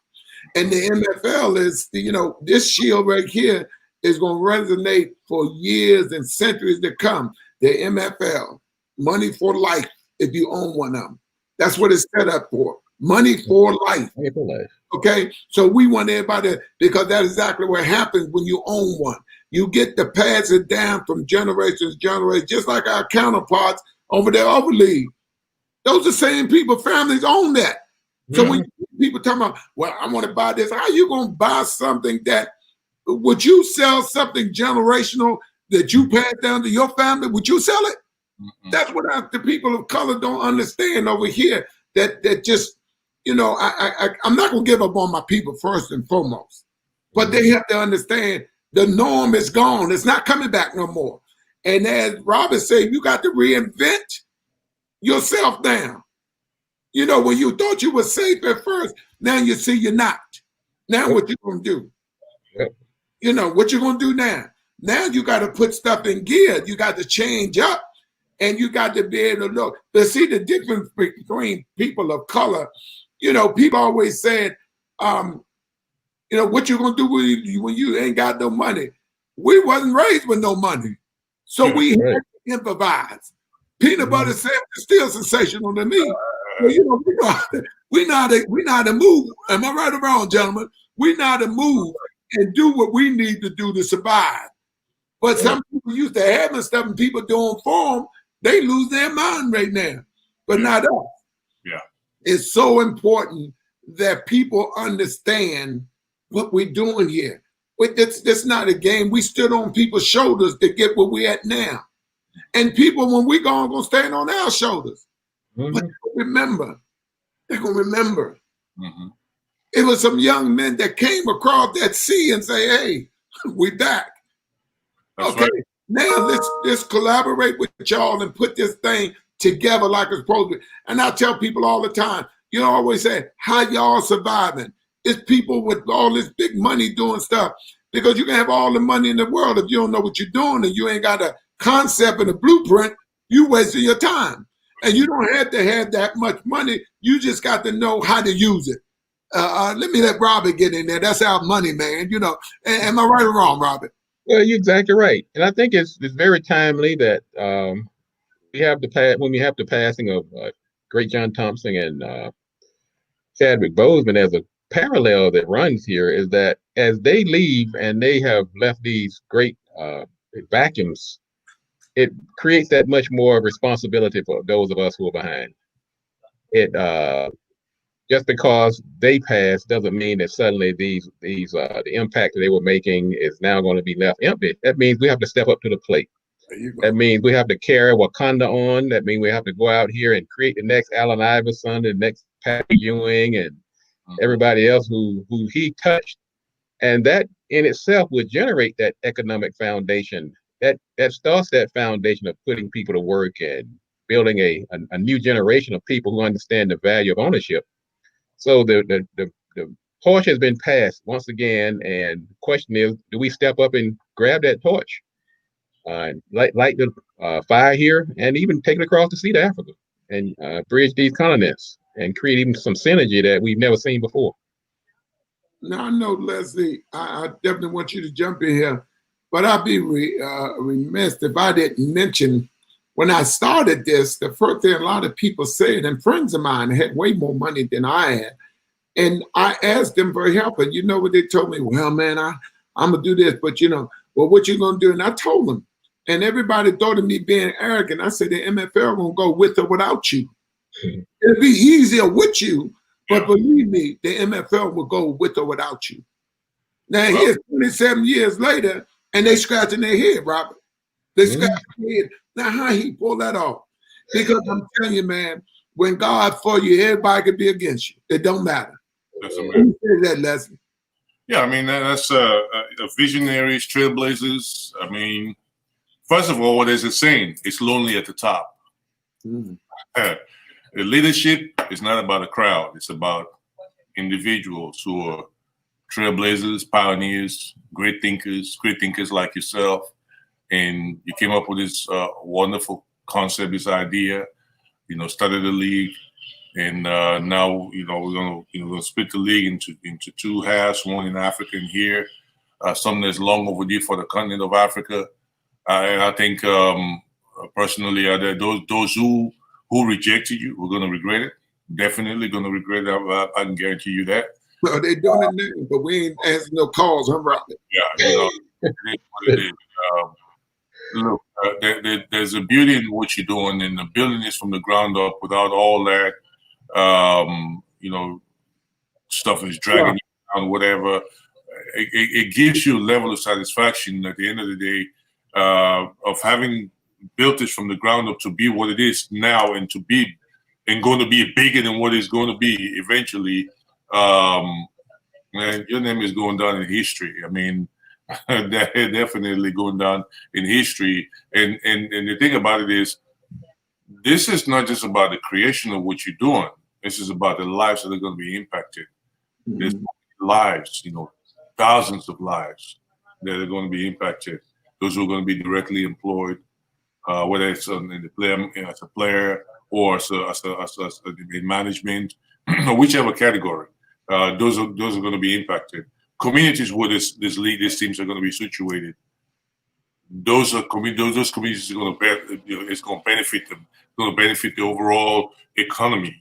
And the MFL is, you know, this shield right here is going to resonate for years and centuries to come. The MFL, money for life if you own one of them. That's what it's set up for. Money for life. Money for life. Okay, so we want everybody, because that's exactly what happens when you own one. You get to pass it down from generation to generation, just like our counterparts over the other league. Those are same people, families own that. So when people talk about, well, I want to buy this, how are you going to buy something that, would you sell something generational that you pass down to your family? Would you sell it? That's what the people of color don't understand over here. That just, you know, I'm not going to give up on my people first and foremost, but they have to understand the norm is gone. It's not coming back no more. And as Robert said, you got to reinvent yourself now. You know, when you thought you were safe at first, now you see you're not. Now what you going to do? You know, what you going to do now? Now you got to put stuff in gear. You got to change up, and you got to be able to look. But see the difference between people of color. You know, people always said, you know, what you going to do when you ain't got no money? We wasn't raised with no money. So we had to improvise. Peanut butter sandwich is still sensational to me. Well, you know, we know how to move. Am I right or wrong, gentlemen? We know how to move and do what we need to do to survive. But some people used to having stuff and people doing for them, they lose their mind right now. But not us. Yeah. It's so important that people understand what we're doing here. It's not a game. We stood on people's shoulders to get where we're at now. And people, when we go, going to stand on our shoulders. But they're going to remember. It was some young men that came across that sea and say, hey, we back. That's okay, right. Now let's collaborate with y'all and put this thing together like it's supposed to be. And I tell people all the time, you know, always say, how y'all surviving? It's people with all this big money doing stuff. Because you can have all the money in the world. If you don't know what you're doing and you ain't got a concept and a blueprint, you wasting your time. And you don't have to have that much money. You just got to know how to use it. Let me let Robert get in there. That's our money, man. You know, am I right or wrong, Robert? Well, you're exactly right. And I think it's very timely that we have the passing of great John Thompson and Chadwick Boseman as a parallel that runs here is that as they leave and they have left these great vacuums, it creates that much more responsibility for those of us who are behind. It just because they passed doesn't mean that suddenly the impact that they were making is now going to be left empty. That means we have to step up to the plate. That means we have to carry Wakanda on. That means we have to go out here and create the next Allen Iverson, the next Pat Ewing, and everybody else who he touched. And that in itself would generate that economic foundation. That starts that foundation of putting people to work and building a new generation of people who understand the value of ownership. So the torch has been passed once again, and the question is, do we step up and grab that torch, light the fire here, and even take it across the sea to Africa and bridge these continents and create even some synergy that we've never seen before? Now, I know, Leslie, I definitely want you to jump in here, but I'd be remiss if I didn't mention when I started this, the first thing a lot of people said, and friends of mine had way more money than I had, and I asked them for help, and you know what they told me? Well, man, I'm going to do this, but you know, well, what you going to do? And I told them, and everybody thought of me being arrogant. I said, the MFL won't go with or without you. It'll be easier with you, but believe me, the MFL will go with or without you. Now, here's 27 years later, and they scratching their head, Robert. They scratching their head. Now, how he pull that off? Because I'm telling you, man, when God for you, everybody could be against you. It don't matter. That's amazing. Who said that, Leslie? Yeah, I mean, that's visionaries, trailblazers. I mean, first of all, what is it saying? It's lonely at the top. The leadership is not about a crowd. It's about individuals who are trailblazers, pioneers, great thinkers like yourself. And you came up with this wonderful concept, this idea, you know, started the league. And now, you know, we're gonna split the league into two halves, one in Africa and here. something that's long overdue for the continent of Africa. I think personally, those who rejected you are going to regret it. Definitely going to regret it. I can guarantee you that. Well, they're doing it now, but we ain't answering no calls, huh, Robert? Yeah, it is what it is. Look, there's a beauty in what you're doing, and the building is from the ground up without all that, stuff is dragging you down, whatever. It gives you a level of satisfaction at the end of the day of having built it from the ground up to be what it is now, and going to be bigger than what it's going to be eventually. Man, your name is going down in history. I mean, definitely going down in history. And the thing about it is, this is not just about the creation of what you're doing. This is about the lives that are going to be impacted. Mm-hmm. There's lives, thousands of lives that are going to be impacted. Those who are going to be directly employed, whether it's in the player, as a player or as in management, or whichever category. Those are going to be impacted. Communities where these teams are going to be situated. Those communities are going to it's going to benefit them. It's going to benefit the overall economy.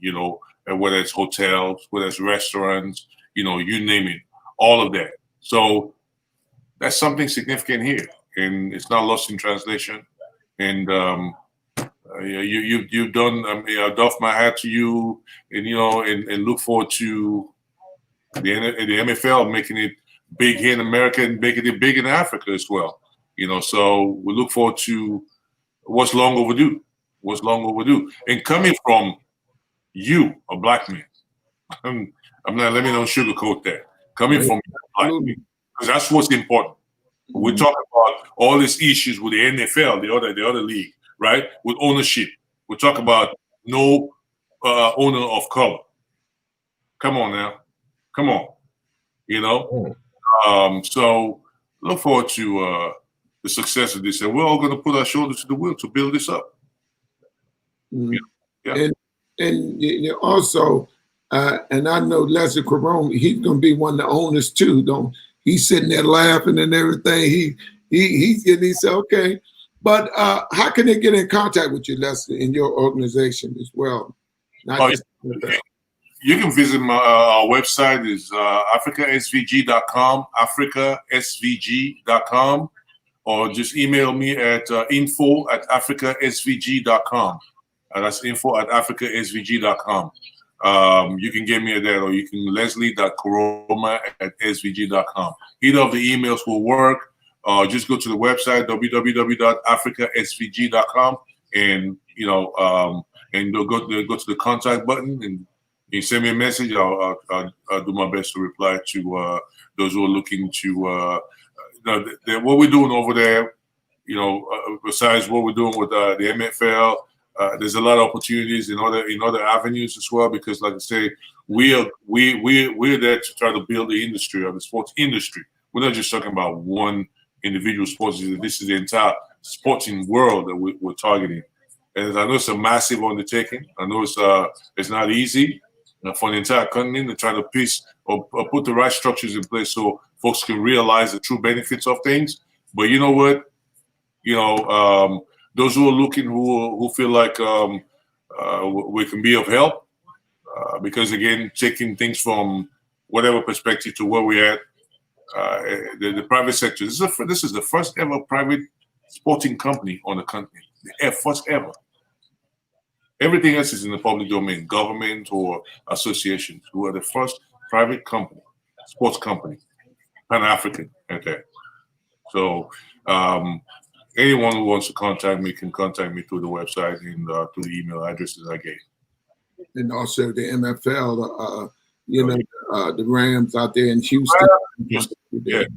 Whether it's hotels, whether it's restaurants, you name it, all of that. So that's something significant here, and it's not lost in translation. And you've done. I mean, I doff my hat to you, and and look forward to the MFL making it big here in America and making it big in Africa as well. So we look forward to what's long overdue. And coming from you, a black man, I'm not. Let me not sugarcoat that. Coming from a black man, because that's what's important. Mm-hmm. We're talking about all these issues with the NFL, the other league, right? With ownership, we're talking about no owner of color. Come on now. Come on, So look forward to the success of this, and we're all going to put our shoulders to the wheel to build this up. Mm-hmm. Yeah. And also, and I know Leslie Koroma, he's going to be one of the owners too. He's sitting there laughing and everything. He said, okay, but how can they get in contact with you, Leslie, in your organization as well? You can visit our website is africasvg.com, africasvg.com, or just email me at info@africasvg.com. That's info@africasvg.com. You can get me at that, or you can leslie.koroma@svg.com. Either of the emails will work. Just go to the website, www.africasvg.com, and and go to the contact button, and you send me a message. I'll do my best to reply to those who are looking to what we're doing over there. Besides what we're doing with the MFL, there's a lot of opportunities in other avenues as well. Because, like I say, we're there to try to build the industry, or the sports industry. We're not just talking about one individual sports. This is the entire sporting world that we're targeting. And I know it's a massive undertaking. I know it's not easy for the entire continent to try to piece or put the right structures in place so folks can realize the true benefits of things. But you know what? Those who are looking, who feel like we can be of help, because again, taking things from whatever perspective to where we're at, the private sector. This is the first ever private sporting company on the continent. The first ever. Everything else is in the public domain, government or associations. Who are the first private company, sports company, Pan-African. Okay. So anyone who wants to contact me can contact me through the website and through the email addresses I gave. And also the MFL, the Rams out there in Houston. Yeah, the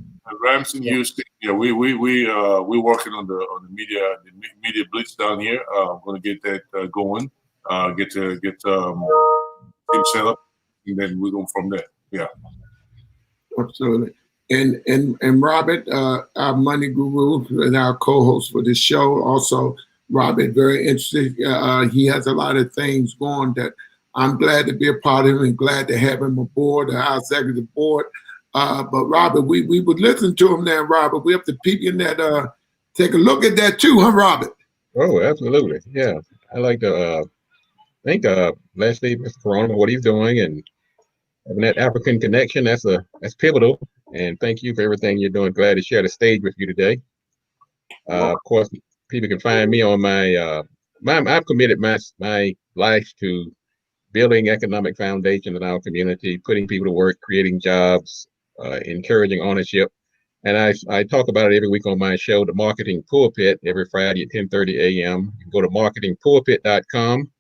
Rams in Houston. Yeah, we're working on the media blitz down here. I'm going to get that going. Get team set up, and then we're going from there. Yeah, absolutely. And Robert, our money guru and our co-host for this show, also Robert, very interested. He has a lot of things going that I'm glad to be a part of, and glad to have him aboard our executive board. But Robert, we would listen to him there, Robert. We have to peep in that, take a look at that too, huh, Robert? Oh, absolutely. Yeah. I like to thank Leslie, Mr. Koroma, what he's doing, and having that African connection. That's pivotal. And thank you for everything you're doing. Glad to share the stage with you today. Of course, people can find me on I've committed my life to building economic foundation in our community, putting people to work, creating jobs, encouraging ownership. And I talk about it every week on my show, The Marketing Pulpit, every Friday at 10:30 a.m. You can go to marketingpulpit.com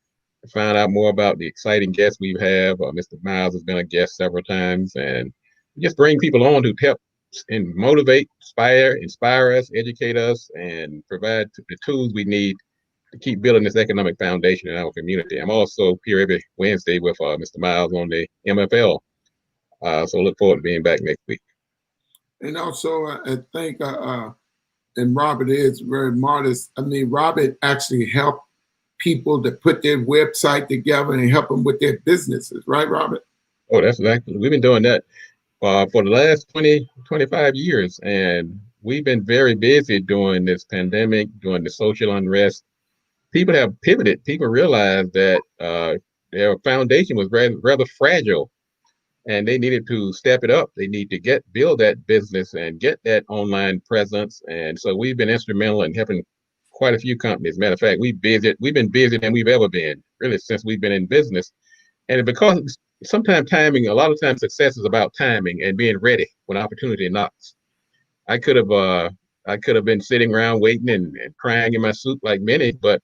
to find out more about the exciting guests we have. Mr. Myles has been a guest several times, and just bring people on to help and motivate, inspire us, educate us, and provide the tools we need to keep building this economic foundation in our community. I'm also here every Wednesday with Mr. Myles on the MFL. So look forward to being back next week. And also, I think, and Robert is very modest. I mean, Robert actually helped people to put their website together and help them with their businesses, right, Robert? Oh, that's exactly. We've been doing that for the last 20, 25 years. And we've been very busy during this pandemic, during the social unrest. People have pivoted. People realized that their foundation was rather fragile, and they needed to step it up. They need to build that business and get that online presence. And so we've been instrumental in helping quite a few companies. Matter of fact, we've been busier than we've ever been, really, since we've been in business. And because sometimes a lot of times success is about timing and being ready when opportunity knocks. I could have been sitting around waiting and crying in my soup like many, but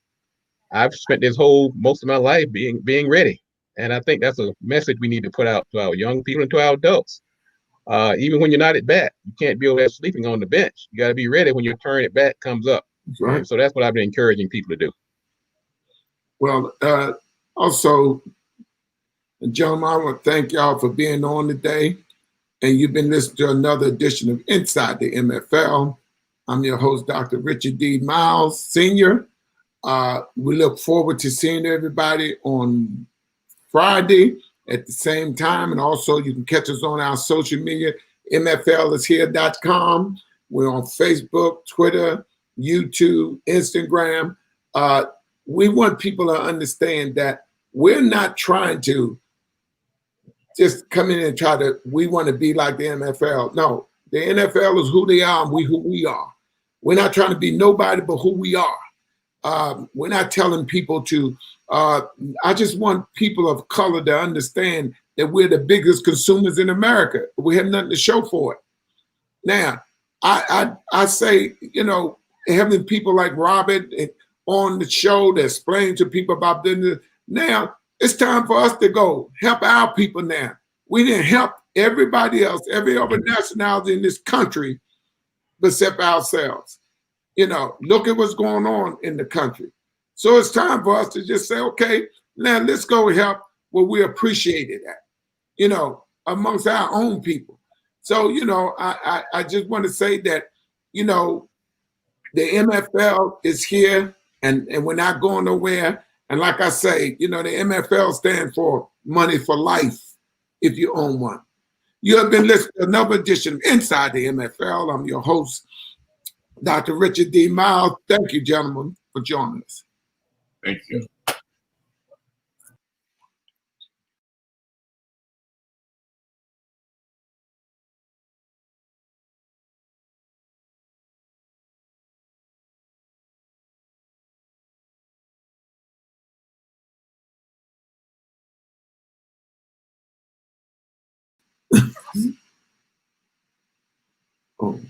I've spent most of my life being ready. And I think that's a message we need to put out to our young people and to our adults. Even when you're not at bat, you can't be over there sleeping on the bench. You got to be ready when your turn at bat comes up. Right. And so that's what I've been encouraging people to do. Well, also, gentlemen, I want to thank y'all for being on today. And you've been listening to another edition of Inside the MFL. I'm your host, Dr. Richard D. Myles Sr. We look forward to seeing everybody on Friday at the same time. And also, you can catch us on our social media, mflishere.com. We're on Facebook, Twitter, YouTube, Instagram. We want people to understand that we're not trying to just come in and we want to be like the NFL. No, the NFL is who they are and we who we are. We're not trying to be nobody but who we are. We're not telling people to, I just want people of color to understand that we're the biggest consumers in America. We have nothing to show for it. Now, I say, having people like Robert on the show that explain to people about business. Now, it's time for us to go help our people now. We didn't help everybody else, every other nationality in this country, except ourselves. Look at what's going on in the country. So it's time for us to just say, okay, now let's go help where we appreciate it at, amongst our own people. So, I just want to say that, the MFL is here and we're not going nowhere. And like I say, the MFL stands for Money for Life if you own one. You have been listening to another edition of Inside the MFL. I'm your host, Dr. Richard D. Myles. Thank you, gentlemen, for joining us. Thank you. Oh.